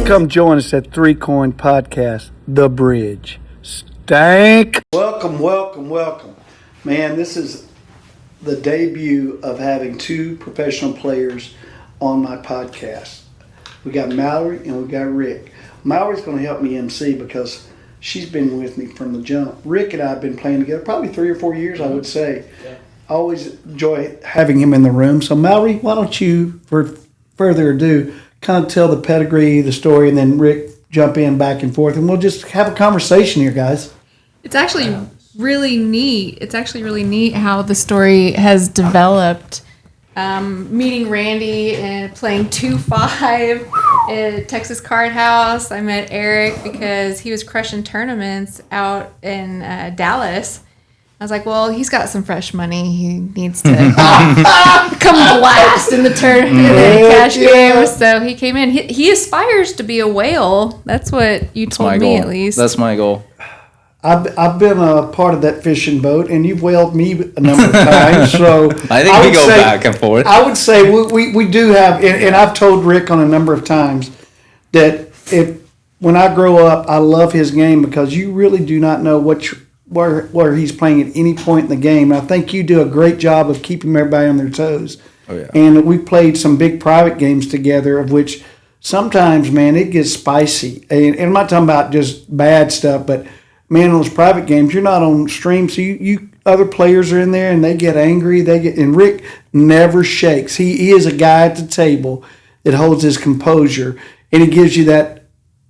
Come join us at Three Coin Podcast, The Bridge. Stank. Welcome. Man, this is the debut of having two professional players on my podcast. We got Mallory and we got Rick. Mallory's going to help me MC because she's been with me from the jump. Rick and I have been playing together probably 3 or 4 years, I would say. Yeah. I always enjoy having him in the room. So, Mallory, why don't you, for further ado, kind of tell the pedigree, the story, and then Rick jump in back and forth, and we'll just have a conversation here, guys. It's actually really neat. It's actually really neat how the story has developed. Meeting Randy and playing 2-5 at Texas Card House. I met Eric because he was crushing tournaments out in Dallas. I was like, well, he's got some fresh money. He needs to come blast in the tournament cash game. So he came in. He aspires to be a whale. That's what you told me, at least. That's my goal. I've been a part of that fishing boat, and you've whaled me a number of times. So I think we go back and forth. I would say we do have, and I've told Rick on a number of times that when I grow up, I love his game because you really do not know where he's playing at any point in the game. And I think you do a great job of keeping everybody on their toes. Oh, yeah. And we played some big private games together, of which sometimes, man, it gets spicy. And I'm not talking about just bad stuff, but man, those private games, you're not on stream, so you other players are in there and they get angry. And Rick never shakes. He is a guy at the table that holds his composure, and he gives you that,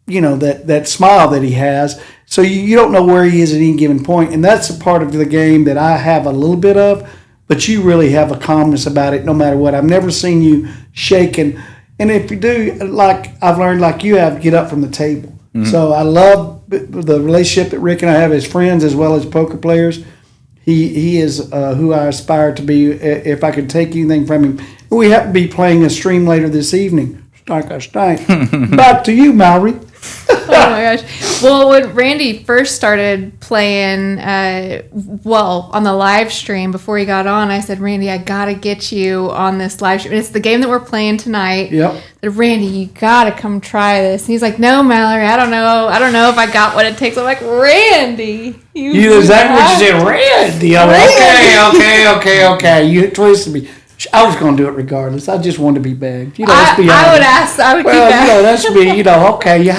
that smile that he has. So you don't know where he is at any given point, and that's a part of the game that I have a little bit of, but you really have a calmness about it no matter what. I've never seen you shaking, and if you do, like I've learned, like you have, get up from the table. Mm-hmm. So I love the relationship that Rick and I have as friends as well as poker players. He is who I aspire to be if I could take anything from him. We have to be playing a stream later this evening. Stank. Back to you, Mallory. Oh my gosh. Well, when Randy first started playing, on the live stream before he got on, I said, Randy, I gotta get you on this live stream. And it's the game that we're playing tonight. Yep. Randy, you gotta come try this. And he's like, no, Mallory, I don't know if I got what it takes. I'm like, Randy, you exactly what you said, Randy. Okay. You twisted me. I was going to do it regardless. I just wanted to be begged. Let's be honest. I would keep asking. That's me. Okay.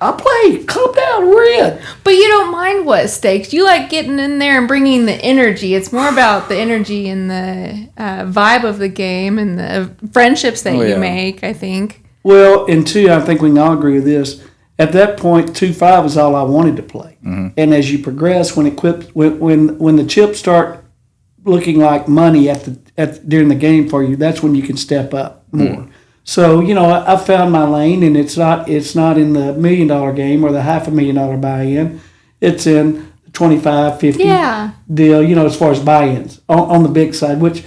I'll play. Calm down. We're in. But you don't mind what stakes. You like getting in there and bringing the energy. It's more about the energy and the vibe of the game and the friendships that you make, I think. Well, and two, I think we can all agree with this. At that point, 2-5 is all I wanted to play. Mm-hmm. And as you progress, when the chips start looking like money during the game for you, that's when you can step up more. Mm. So I found my lane, and it's not in the $1 million game or the $500,000 buy-in. It's in the 25, 50 deal. As far as buy-ins on the big side. Which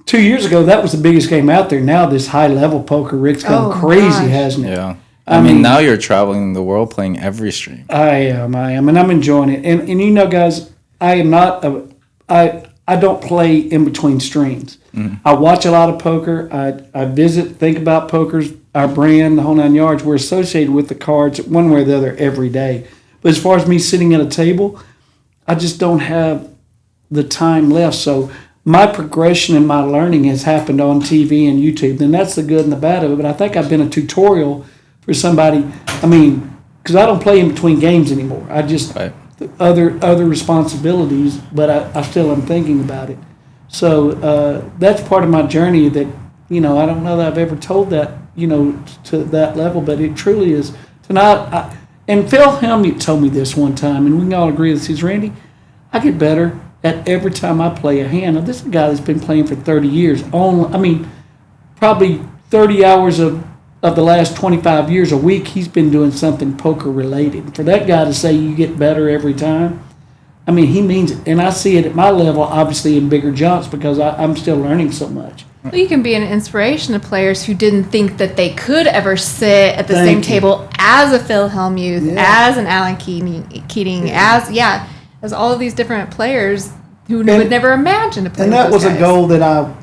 2 years ago that was the biggest game out there. Now this high level poker, Rick's gone crazy, hasn't it? Yeah. I mean, now you're traveling the world playing every stream. I am, and I'm enjoying it. And guys, I am not I don't play in between streams. Mm-hmm. I watch a lot of poker. I visit, think about poker's, our brand, the whole 9 yards. We're associated with the cards one way or the other every day. But as far as me sitting at a table, I just don't have the time left. So my progression and my learning has happened on TV and YouTube. And that's the good and the bad of it. But I think I've been a tutorial for somebody. Because I don't play in between games anymore. I just... Right. Other responsibilities, but I still am thinking about it. So that's part of my journey that, I don't know that I've ever told that, to that level, but it truly is. Tonight, and Phil Hellmuth told me this one time, and we can all agree with this. He says, Randy, I get better at every time I play a hand. Now, this is a guy that's been playing for 30 years. Probably 30 hours of the last 25 years a week, he's been doing something poker related. For that guy to say you get better every time, he means it. And I see it at my level, obviously in bigger jumps, because I'm still learning so much. Well, you can be an inspiration to players who didn't think that they could ever sit at the same table as a Phil Hellmuth, as an Alan Keating, as all of these different players who would never imagine to play. And that was a goal that I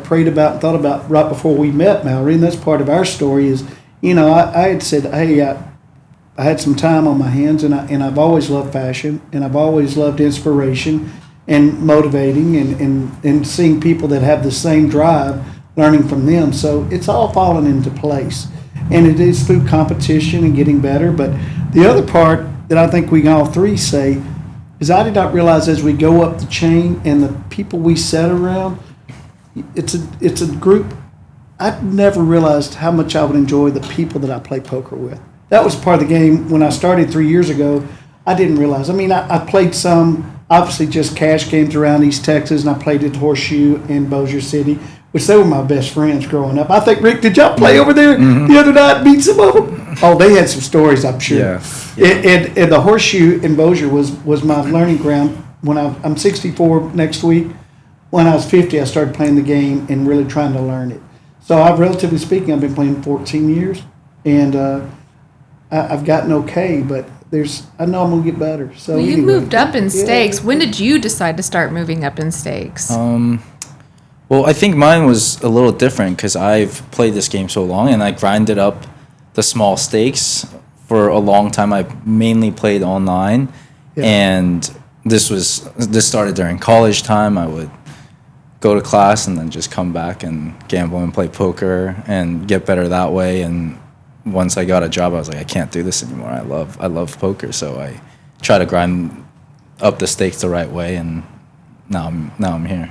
prayed about and thought about right before we met, Mallory. And that's part of our story is I had said, hey, I had some time on my hands, and I've always loved fashion, and I've always loved inspiration and motivating, and seeing people that have the same drive, learning from them. So it's all fallen into place, and it is through competition and getting better. But the other part that I think we can all three say is I did not realize as we go up the chain and the people we set around, it's a group. I never realized how much I would enjoy the people that I play poker with. That was part of the game when I started 3 years ago. I didn't realize. I mean, I played some, obviously just cash games around East Texas, and I played at Horseshoe in Bossier City, which they were my best friends growing up. I think, Rick, did y'all play over there the other night, meet some of them? Oh, they had some stories, I'm sure. Yeah. And the Horseshoe in Bossier was my learning ground. When I'm 64 next week. When I was 50, I started playing the game and really trying to learn it. So relatively speaking, I've been playing 14 years, and I've gotten okay, but I know I'm gonna get better. So Well, you anyway. moved up in stakes. When did you decide to start moving up in stakes? Well, I think mine was a little different because I've played this game so long, and I grinded up the small stakes for a long time. I mainly played online, and this started during college time. I would go to class and then just come back and gamble and play poker and get better that way. And once I got a job, I was like, I can't do this anymore. I love poker, so I try to grind up the stakes the right way, and now I'm here.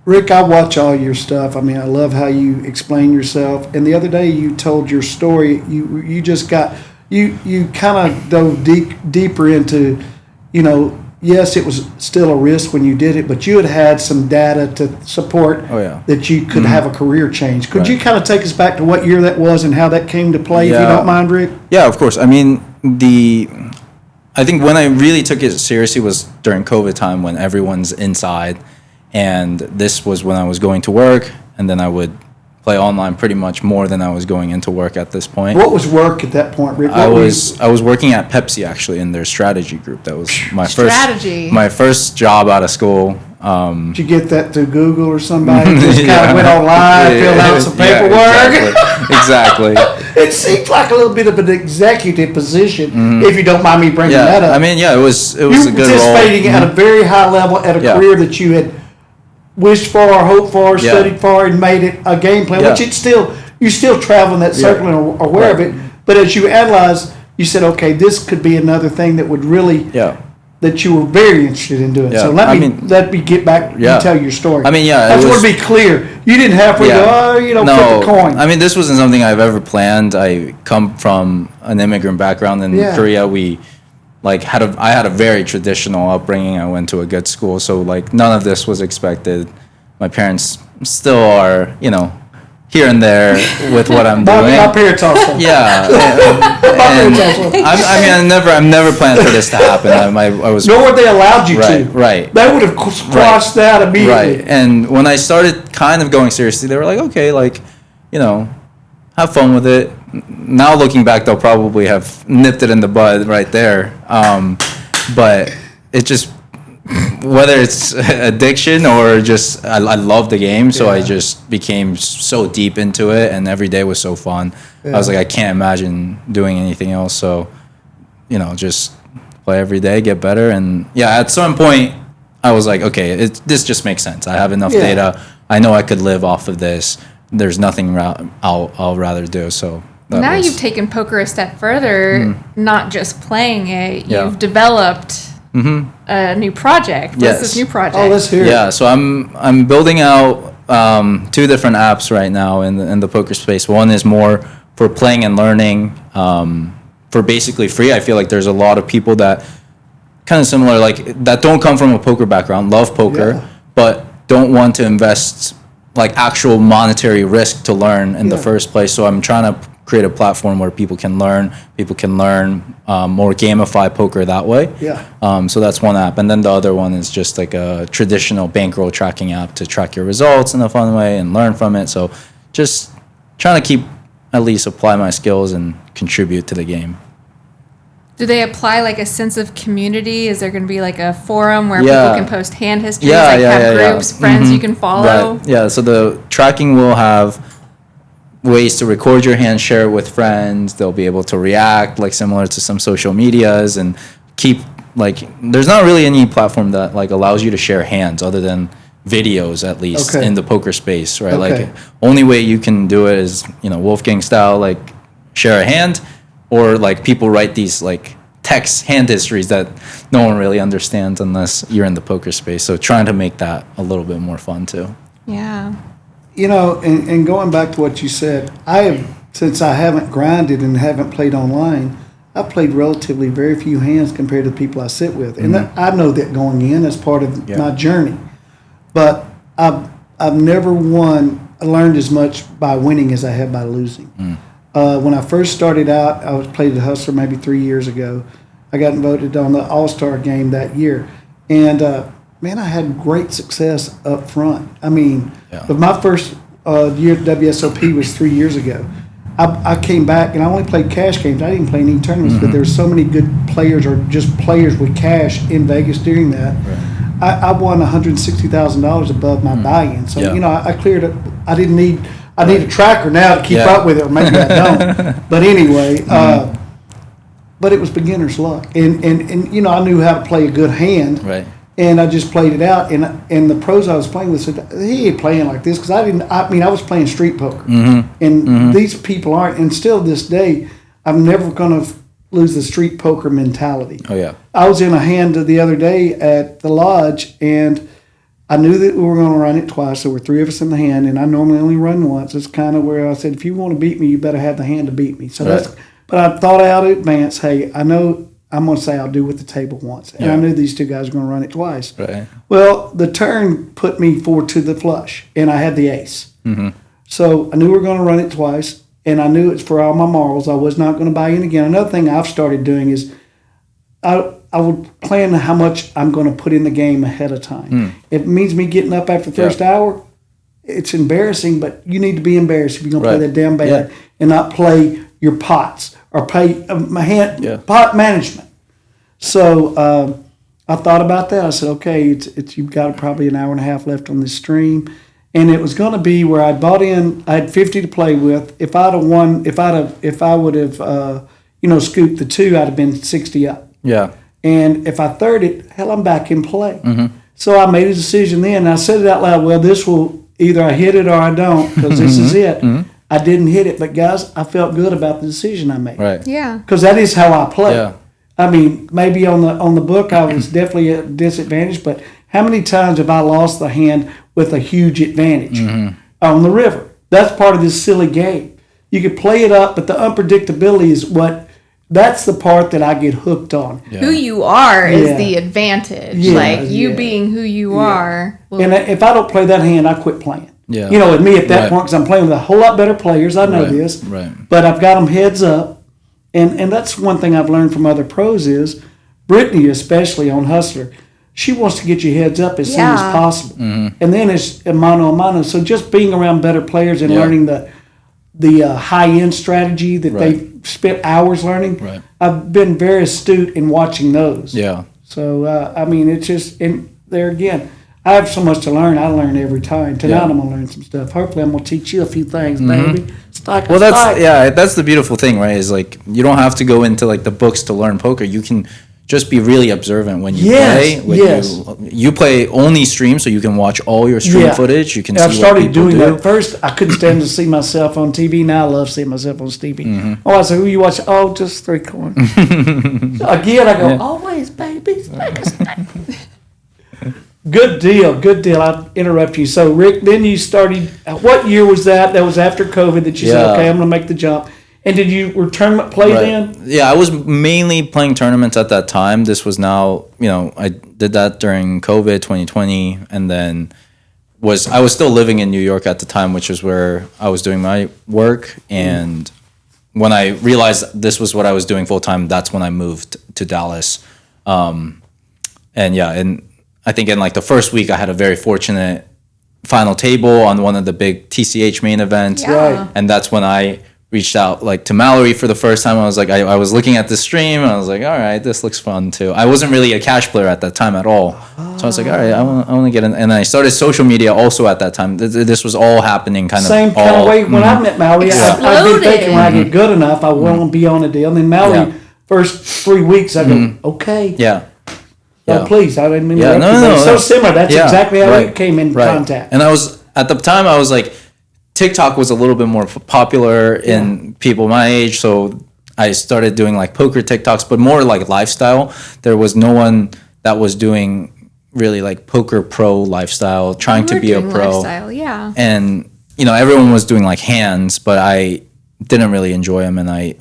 Rick, I watch all your stuff. I mean, I love how you explain yourself. And the other day, you told your story. You just got you kind of dove deeper into, yes, it was still a risk when you did it, but you had some data to support that you could have a career change. Could you kind of take us back to what year that was and how that came to play, if you don't mind, Rick? Yeah, of course. I mean, I think when I really took it seriously was during COVID time when everyone's inside, and this was when I was going to work, and then I would play online pretty much more than I was going into work at this point. What was work at that point, Rick? I was working at Pepsi actually in their strategy group. That was my first job out of school. Did you get that through Google or somebody? Just kind of went online, filled out some paperwork. Exactly. It seems like a little bit of an executive position, if you don't mind me bringing that up. I mean, it was You a were good role. participating at a very high level at a career that you had wished for, hoped for, studied for, and made it a game plan. Which you're still traveling that circle and are aware of it. But as you analyze, you said, okay, this could be another thing that would really that you were very interested in doing. So let me get back and tell your story. I mean, I just want to be clear. You didn't halfway go, flip the coin. I mean, this wasn't something I've ever planned. I come from an immigrant background in Korea. I had a very traditional upbringing. I went to a good school, so none of this was expected. My parents still are, here and there with what I'm doing. My parents also. Yeah. I've never planned for this to happen. I was. Nor would they allowed you to. Right. They would have squashed that immediately. Right. And when I started kind of going seriously, they were like, okay, have fun with it. Now looking back, they'll probably have nipped it in the bud right there. But it just, whether it's addiction or just, I love the game, so I just became so deep into it, and every day was so fun. I was like, I can't imagine doing anything else. So, just play every day, get better. And at some point, I was like, okay, this just makes sense. I have enough data. I know I could live off of this. There's nothing I'll rather do. So now you've taken poker a step further, not just playing it. You've developed a new project. What's this new project? Oh, let's hear it. Yeah, so I'm building out 2 different apps right now in the poker space. One is more for playing and learning for basically free. I feel like there's a lot of people that kind of similar, that don't come from a poker background, love poker, but don't want to invest actual monetary risk to learn in the first place. So I'm trying to create a platform where people can learn more gamify poker that way. So that's one app. And then the other one is just a traditional bankroll tracking app to track your results in a fun way and learn from it. So just trying to at least apply my skills and contribute to the game. Do they apply a sense of community? Is there going to be a forum where people can post hand histories, have groups, friends you can follow? Right. Yeah, so the tracking will have ways to record your hand, share it with friends. They'll be able to react, like similar to some social medias, and keep like. There's not really any platform that like allows you to share hands other than videos, at least Okay. in the poker space, right? Okay. Like only way you can do it is Wolfgang style, like share a hand, or like people write these like text hand histories that no one really understands unless you're in the poker space. So trying to make that a little bit more fun too. Yeah. And going back to what you said, since I haven't grinded and haven't played online, I've played relatively very few hands compared to the people I sit with. And I know that going in as part of my journey. But I've never learned as much by winning as I have by losing. When I first started out, I was played at Hustler maybe 3 years ago. I got voted on the All-Star game that year. And, man, I had great success up front. I mean, but my first year at WSOP was 3 years ago. I came back, and I only played cash games. I didn't play any tournaments, but there were so many good players or just players with cash in Vegas during that. Right. I won $160,000 above my buy-in. So, I cleared it. I need a tracker now to keep up with it, or maybe I don't. But anyway, but it was beginner's luck. And I knew how to play a good hand. Right. And I just played it out. And the pros I was playing with said, he ain't playing like this. Because I was playing street poker. And these people aren't. And still this day, I'm never going to lose the street poker mentality. Oh, yeah. I was in a hand the other day at the lodge, and I knew that we were going to run it twice. There were three of us in the hand, and I normally only run once. It's kind of where I said, if you want to beat me, you better have the hand to beat me. So but I thought out in advance, hey, I know I'm going to say I'll do with the table once. And I knew these two guys were going to run it twice. Right. Well, the turn put me forward to the flush, and I had the ace. So I knew we were going to run it twice, and I knew it's for all my marbles. I was not going to buy in again. Another thing I've started doing is I would plan how much I'm going to put in the game ahead of time. If it means me getting up after the first hour, it's embarrassing, but you need to be embarrassed if you're going to play that damn bad and not play your pots or play pot management. So I thought about that. I said, okay, it's you've got probably an hour and a half left on this stream. And it was going to be where I bought in, I had 50 to play with. If I would have scooped the two, I'd have been 60 up. Yeah. And if I third it, hell, I'm back in play. So I made a decision then, and I said it out loud, well, this will, either I hit it or I don't, because this is it. I didn't hit it, but guys, I felt good about the decision I made. Right. Yeah. Because that is how I play. Yeah. I mean, maybe on the book I was definitely at a disadvantage, but how many times have I lost the hand with a huge advantage on the river? That's part of this silly game. You could play it up, but the unpredictability is that's the part that I get hooked on. Yeah. Who you are is the advantage. Yeah, you being who you are. And if I don't play that hand, I quit playing. Yeah. With me at that point, because I'm playing with a whole lot better players. I know this. Right. But I've got them heads up. And that's one thing I've learned from other pros is, Brittany especially on Hustler, she wants to get you heads up as soon as possible. And then it's mano a mano. So just being around better players and learning the high-end strategy that they spent hours learning, I've been very astute in watching those. Yeah. So, it's just, and there again, I have so much to learn. I learn every time. Tonight I'm going to learn some stuff. Hopefully I'm going to teach you a few things, baby. That's the beautiful thing, right? Is like you don't have to go into like the books to learn poker. You can just be really observant when you play. You play only stream, so you can watch all your stream footage. You can see I've started what people doing do. that. First, I couldn't stand to see myself on TV. Now I love seeing myself on TV. Oh, I say, who you watch? Oh, just 3 corners. Again, I go, always, baby. Good deal. I'll interrupt you. So, Rick, then you started, what year was that? That was after COVID that you said, okay, I'm going to make the jump. And did you were tournament play then? Yeah, I was mainly playing tournaments at that time. This was now, I did that during COVID 2020, and then I was still living in New York at the time, which is where I was doing my work. And when I realized this was what I was doing full time, that's when I moved to Dallas. And I think in like the first week, I had a very fortunate final table on one of the big TCH main events. Yeah. And that's when I reached out like to Mallory for the first time. I was like, I was looking at the stream and I was like, all right, this looks fun too. I wasn't really a Cash player at that time at all. So I was like, all right, I want to get in. And I started social media also at that time. This was all happening kind of Same kind of way. When I met Mallory, I've been Exploded. thinking when I get good enough, I want to be on a deal. And then Mallory, Yeah. first 3 weeks, I go, okay. Yeah. Oh, please, I didn't mean to Yeah, interrupt you, but it's so similar. That's Yeah, exactly how right, we came in right. contact. And I was, at the time, I was like, TikTok was a little bit more popular in people my age, so I started doing like poker TikToks, but more like lifestyle. There was no one that was doing really like poker pro lifestyle, trying to We're be a doing pro. lifestyle, yeah. And, you know, everyone was doing like hands, but I didn't really enjoy them, and I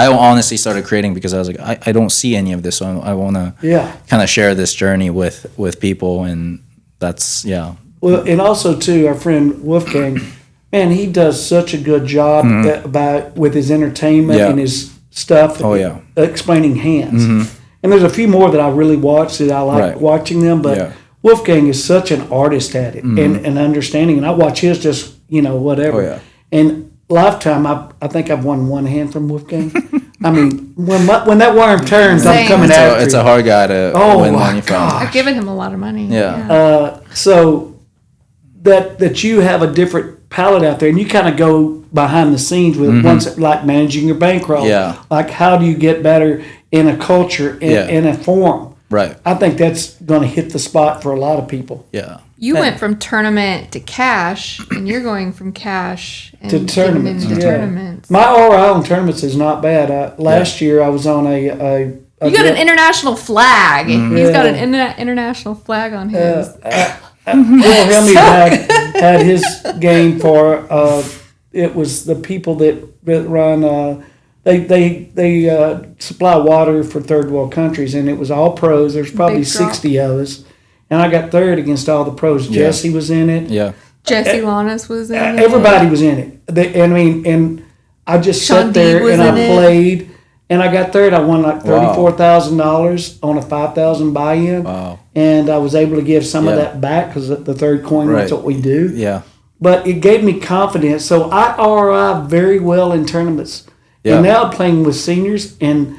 honestly started creating because I was like, I don't see any of this, so I want to Yeah. kind of share this journey with people, and that's, yeah. Well, and also too, our friend Wolfgang, man, he does such a good job with his entertainment Yeah. and his stuff. Oh, yeah. Explaining hands. And there's a few more that I really watch that I like Right. watching them, but Yeah. Wolfgang is such an artist at it and understanding. And I watch his just whatever. Oh, yeah. And Lifetime, I think I've won one hand from Wolfgang. I mean, when that worm turns, I'm Same. coming after It's you. a hard guy to Oh, win my money from. God. I've given him a lot of money. Yeah. So that you have a different palette out there, and you kind of go behind the scenes with once like managing your bankroll. Yeah. Like how do you get better in a culture in a form? Right. I think that's going to hit the spot for a lot of people. Yeah. You went from tournament to cash, and you're going from cash and To getting tournaments, into yeah. tournaments. My ROI on tournaments is not bad. Last year I was on a You got an international flag. He's got Yeah. an international flag on his. Will Helmy had his game for it was the people that run they supply water for third world countries, and it was all pros. There's probably Big drop. 60 of us, and I got third against all the pros. Yeah. Jesse was in it. Yeah. Jesse Lanas was in it. Everybody was in it. And I just Sean sat there Deeb was and I in it. played, and I got third. I won like $34,000 on a $5,000 buy-in. Wow. And I was able to give some of Yeah. that back because the third coin, Right. that's what we do. Yeah. But it gave me confidence. So I ROI very well in tournaments. Yeah. And now I'm playing with seniors, and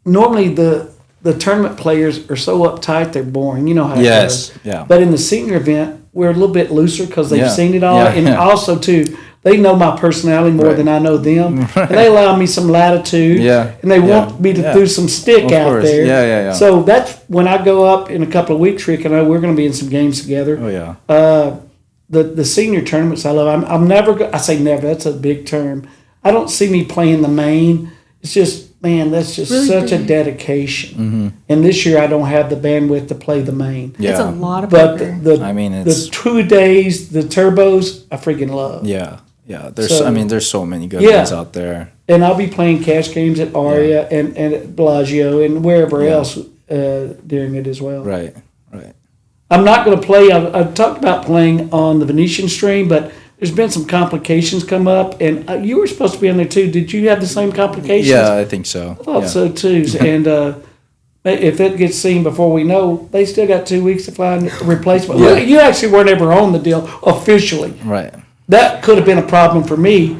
normally the tournament players are so uptight they're boring. You know how it Yes. goes. Yeah. But in the senior event, we're a little bit looser because they've Yeah. seen it all. Yeah, And yeah. also, too, they know my personality more Right. than I know them. And they allow me some latitude. Yeah. And they Yeah. want me to Yeah. do some stick Of out course. there. Yeah, yeah, yeah. So that's when I go up in a couple of weeks, Rick, and I know we're going to be in some games together. Oh yeah. The senior tournaments I love. I'm never. I say never. That's a big term. I don't see me playing the main. It's just, man, that's just Really such a big. dedication. And this year I don't have the bandwidth to play the main. Yeah. It's a lot of But poker. the I mean, it's- the 2 days, the turbos, I freaking love. Yeah. Yeah. There's So- there's so many good Yeah. ones out there. And I'll be playing cash games at Aria and at Bellagio and wherever else during it as well. Right. Right. I'm not going to play. I've talked about playing on the Venetian stream, but there's been some complications come up, and you were supposed to be on there too. Did you have the same complications? Yeah, I think so. I thought Yeah. so too. And if it gets seen before we know, they still got 2 weeks to find a replacement. Yeah. Well, you actually weren't ever on the deal officially. Right. That could have been a problem for me,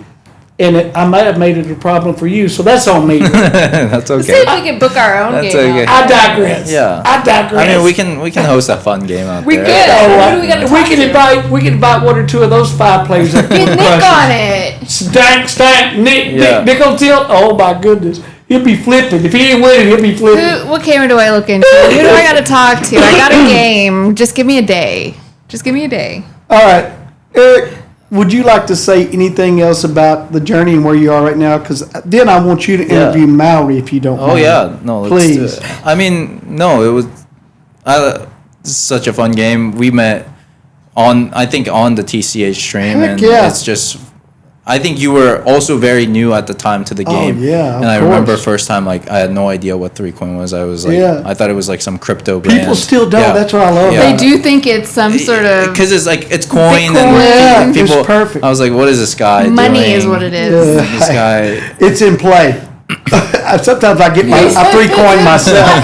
and I might have made it a problem for you. So that's on me. That's See okay. if we can book our own That's game. okay. out. I digress. Yeah. I digress. I mean, we can host a fun game out We there. could. Oh, Who do we got to we talk can to? invite one or two of those 5 players that Get can Nick crush on it. it. Stank, Yeah. Nick on tilt. Oh my goodness, he'll be flipping. If he ain't winning, he'll be flipping. What camera do I look into? Who do I got to talk to? I got a game. Just give me a day. Just give me a day. All right, Eric, would you like to say anything else about the journey and where you are right now? Because then I want you to interview Mallory if you don't Oh mind. yeah, no, let's Please. do it. I mean, no, it was it's such a fun game. We met I think on the TCH stream, Heck and yeah. it's just. I think you were also very new at the time to the game. yeah, of and I remember course. first time like I had no idea what 3Coin was. I was like, Yeah. I thought it was like some crypto brand. People still don't. Yeah. That's what I love. Yeah. They about it. do think it's some sort of because it's like it's coin Bitcoin. and Yeah, it's people. perfect. I was like, what is this guy money doing? is what it is. Yeah. This guy. It's in play. Sometimes I get my a 3-coin myself.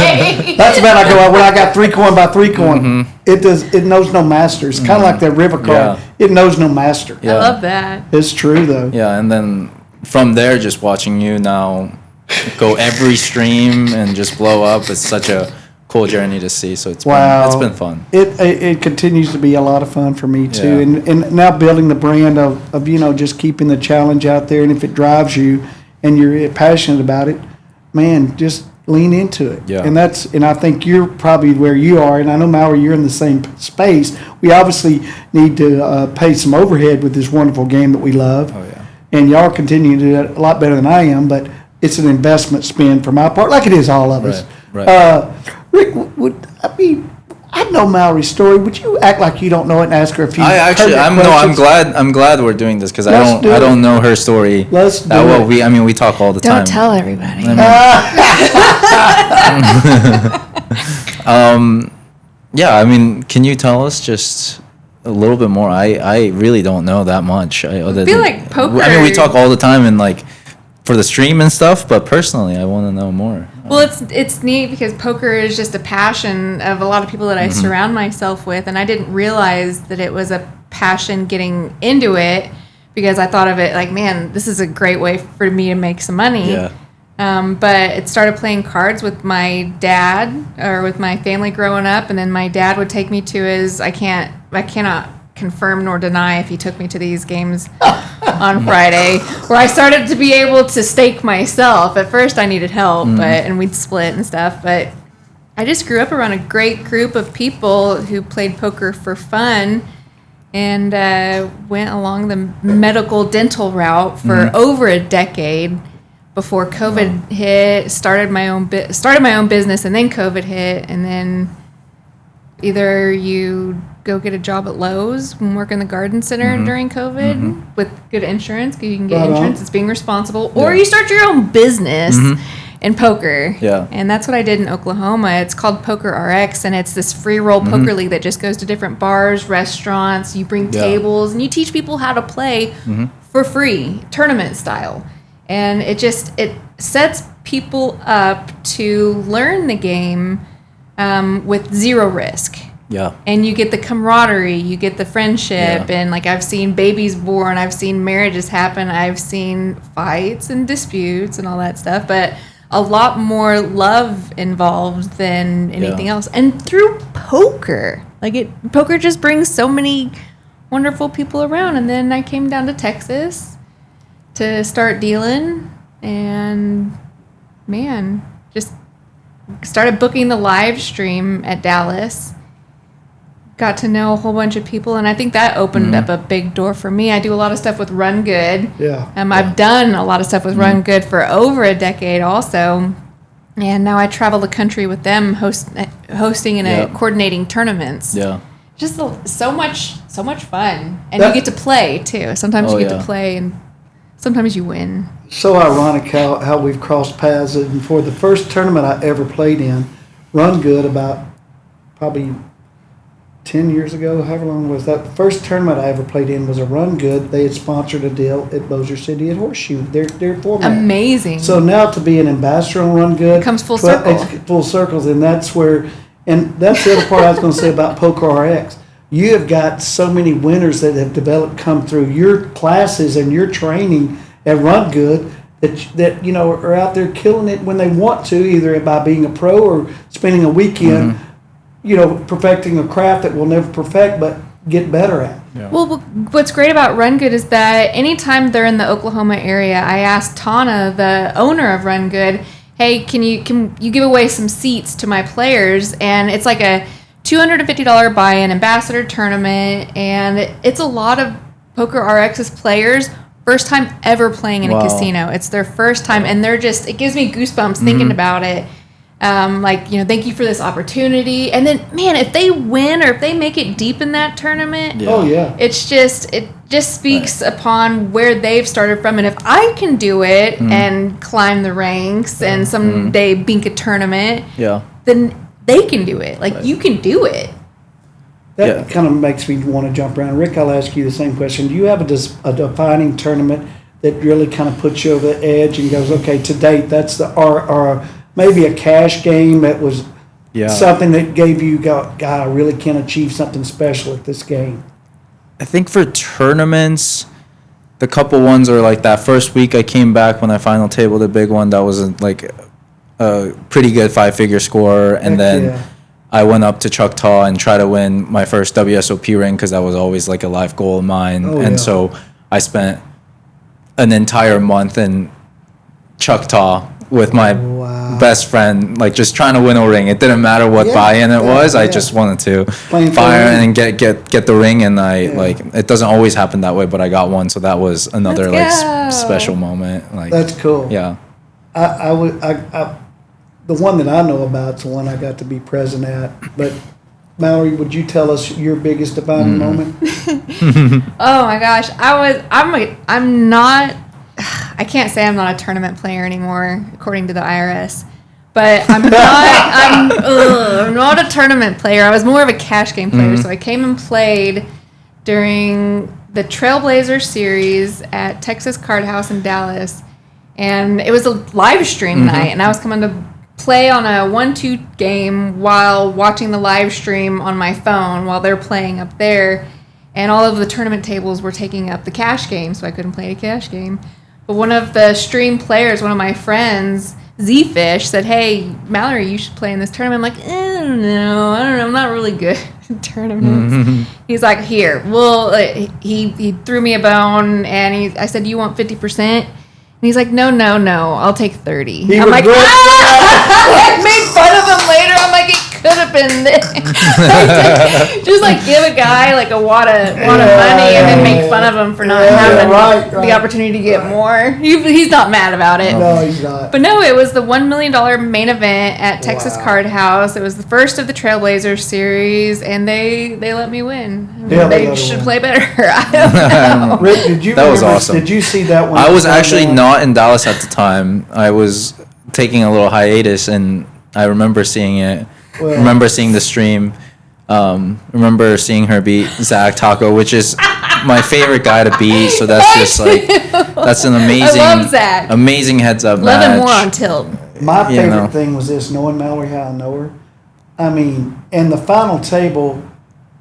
That's about I go when I got 3-coin by 3-coin. It knows no master. It's kind of like that river card. Yeah. It knows no master. Yeah. I love that. It's true though. Yeah, and then from there, just watching you now go every stream and just blow up, it's such a cool journey to see. So it's been fun. It continues to be a lot of fun for me too, Yeah. and now building the brand of just keeping the challenge out there, and if it drives you and you're passionate about it, man, just lean into it. Yeah. And I think you're probably where you are, and I know Mallory, you're in the same space. We obviously need to pay some overhead with this wonderful game that we love. Oh, yeah. And y'all continue to do it a lot better than I am, but it's an investment spend for my part, like it is all of us. Right. Rick, I know Mallory's story. Would you act like you don't know it and ask her a few? I'm questions? glad we're doing this because Let's do I it. don't know her story Let's that do well. it. We talk all the time. Don't tell everybody. Yeah, I mean, can you tell us just a little bit more? I really don't know that much. I feel like poker- I mean, we talk all the time and like for the stream and stuff, but personally, I want to know more. Well, it's neat because poker is just a passion of a lot of people that I surround myself with, and I didn't realize that it was a passion getting into it because I thought of it like, man, this is a great way for me to make some money. Yeah. But it started playing cards with my dad or with my family growing up, and then my dad would take me to his. I cannot confirm nor deny if he took me to these games on Friday, where I started to be able to stake myself. At first, I needed help, and we'd split and stuff. But I just grew up around a great group of people who played poker for fun, and went along the medical dental route for over a decade. Before COVID hit, started my own business, and then COVID hit, and then either you go get a job at Lowe's and work in the garden center during COVID with good insurance, because you can get Right on. insurance. It's being responsible, or you start your own business in poker. Yeah. And that's what I did in Oklahoma. It's called Poker RX, and it's this free roll poker league that just goes to different bars, restaurants. You bring Yeah. tables, and you teach people how to play for free, tournament style. And it sets people up to learn the game with zero risk. Yeah. And you get the camaraderie, you get the friendship, Yeah. and like I've seen babies born, I've seen marriages happen, I've seen fights and disputes and all that stuff, but a lot more love involved than anything else. And through poker, poker just brings so many wonderful people around. And then I came down to Texas to start dealing, and man, just started booking the live stream at Dallas. Got to know a whole bunch of people, and I think that opened up a big door for me. I do a lot of stuff with Run Good. Yeah. I've done a lot of stuff with Run Good for over a decade also, and now I travel the country with them, hosting and coordinating tournaments. Yeah. Just so much fun, and That- you get to play too. Sometimes Oh, you get yeah. to play, and sometimes you win. So ironic how we've crossed paths. And for the first tournament I ever played in, Run Good, about probably 10 years ago, however long was that? First tournament I ever played in was a Run Good. They had sponsored a deal at Bossier City at Horseshoe. Their format. Amazing. So now to be an ambassador on Run Good, It comes full 12 circle. It's full circles, and that's where, and that's the other part I was going to say about Poker RX. You have got so many winners that have developed, come through your classes and your training at Run Good that are out there killing it when they want to, either by being a pro or spending a weekend, perfecting a craft that we'll never perfect but get better at. Well, what's great about Run Good is that anytime they're in the Oklahoma area, I asked Tana, the owner of Run Good, hey, can you give away some seats to my players? And it's like a $250 buy-in ambassador tournament, and it's a lot of Poker RX's players first time ever playing in a Wow. casino. It's their first time, and they're just, it gives me goosebumps thinking about it. Thank you for this opportunity. And then, man, if they win or if they make it deep in that tournament, Oh, yeah. it just speaks upon where they've started from. And if I can do it and climb the ranks and someday bink a tournament, Yeah. then they can do it. Like, you can do it. That Yeah. kind of makes me want to jump around. Rick, I'll ask you the same question. Do you have a defining tournament that really kind of puts you over the edge and goes, okay, to date, that's or maybe a cash game that was something that gave you, God, I really can achieve something special at this game? I think for tournaments, the couple ones are like that first week I came back when I final tabled a big one that was like a pretty good 5-figure score, and Heck then yeah. I went up to Choctaw and tried to win my first WSOP ring because that was always like a life goal of mine. Oh, and yeah. so I spent an entire month in Choctaw with my Wow. best friend, like just trying to win a ring. It didn't matter what Yeah, buy-in it yeah, was. I yeah. just wanted to Playing for fire the ring. and get the ring. And I like, it doesn't always happen that way, but I got one. So that was another Let's like go. special moment. Like, That's cool. yeah. The one that I know about is the one I got to be present at. But Mallory, would you tell us your biggest defining moment? Oh my gosh, I'm not. I can't say I'm not a tournament player anymore, according to the IRS. But I'm not. I'm not a tournament player. I was more of a cash game player. So I came and played during the Trailblazer series at Texas Card House in Dallas, and it was a live stream night, and I was coming to play on a 1-2 game while watching the live stream on my phone while they're playing up there, and all of the tournament tables were taking up the cash game, so I couldn't play a cash game. But one of the stream players, one of my friends, Z-Fish, said, "Hey, Mallory, you should play in this tournament." I'm like, I don't know, I'm not really good at tournaments. He's like, "Here, well," he threw me a bone, and I said, "You want 50%? And he's like, no, I'll take 30. He I'm was like, good. I made fun of him later. I'm like, it could have been this. Just like give a guy like a wad of money and then make fun of him for not having right. the opportunity to get more. He's not mad about it. No, he's not. But no, it was the $1 million main event at Texas Wow. Card House. It was the first of the Trailblazer series, and they let me win. I mean, Yeah, they they let her should win. play better. I don't know. Rick, did you That was remember- awesome. Did you see that one? I was actually not in Dallas at the time. I was taking a little hiatus, and I remember seeing it. Well- Remember seeing the stream. Remember seeing her beat Zach Taco, which is my favorite guy to beat. So that's just like that's an amazing, I love Zach. amazing heads up Love match. him more on tilt. My You favorite know. thing was this, knowing Mallory how I know her. I mean, and the final table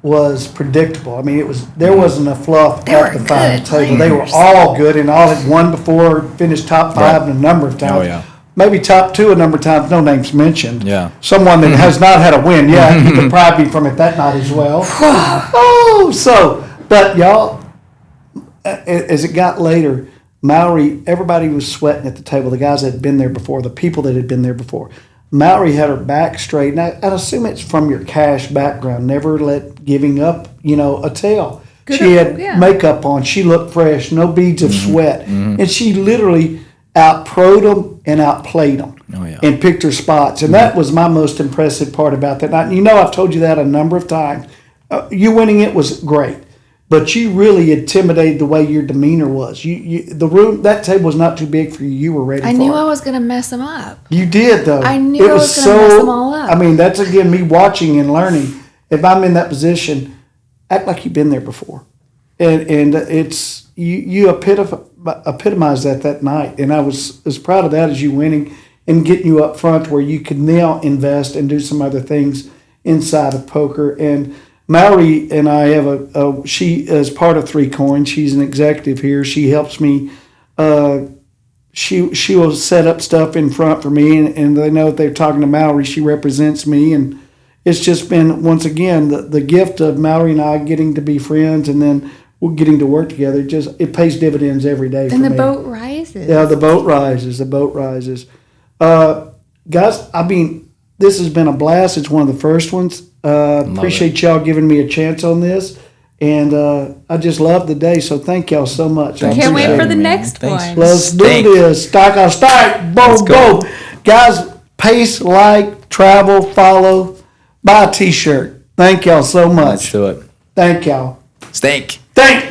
was predictable. I mean, there wasn't a fluff They at were the final good table. They were players. all good and all had won before, finished top five Right. a number of times. Oh, yeah. Maybe top two a number of times, no names mentioned. Yeah. Someone that has not had a win yet. You could probably be from it that night as well. But y'all, as it got later, Mallory, everybody was sweating at the table. The guys that had been there before, the people that had been there before. Mallory had her back straight. And I'd assume it's from your cash background. Never let giving up, a tell. Good She up- had yeah. makeup on. She looked fresh. No beads of sweat. And she literally out-pro'd them and outplayed them. Oh, yeah. And picked her spots. And that was my most impressive part about that night. And I've told you that a number of times. You winning it was great. But you really intimidated the way your demeanor was. The room, that table was not too big for you. You were ready I for knew it. I was gonna mess him up. You did though. I knew I was gonna mess them all up. I mean, that's again me watching and learning. If I'm in that position, act like you've been there before, and it's you epitomized that night, and I was as proud of that as you winning and getting you up front where you could now invest and do some other things inside of poker. And Mallory and I have she is part of Three Coins. She's an executive here. She helps me. She will set up stuff in front for me, and they know if they're talking to Mallory, she represents me. And it's just been, once again, the gift of Mallory and I getting to be friends, and then we're getting to work together. It pays dividends every day for And me. the boat rises. Yeah, the boat rises. The boat rises. Guys, I mean, this has been a blast. It's one of the first ones. Appreciate y'all giving me a chance on this. And I just love the day. So thank y'all so much. I Can't wait appreciate for it. the man. next Thanks. one. Let's do Stink. this. Stock on stock. Let's Boom, go. boom. Guys, pace, like, travel, follow, buy a t-shirt. Thank y'all so Let's much. do it. Thank y'all. Steak. Thank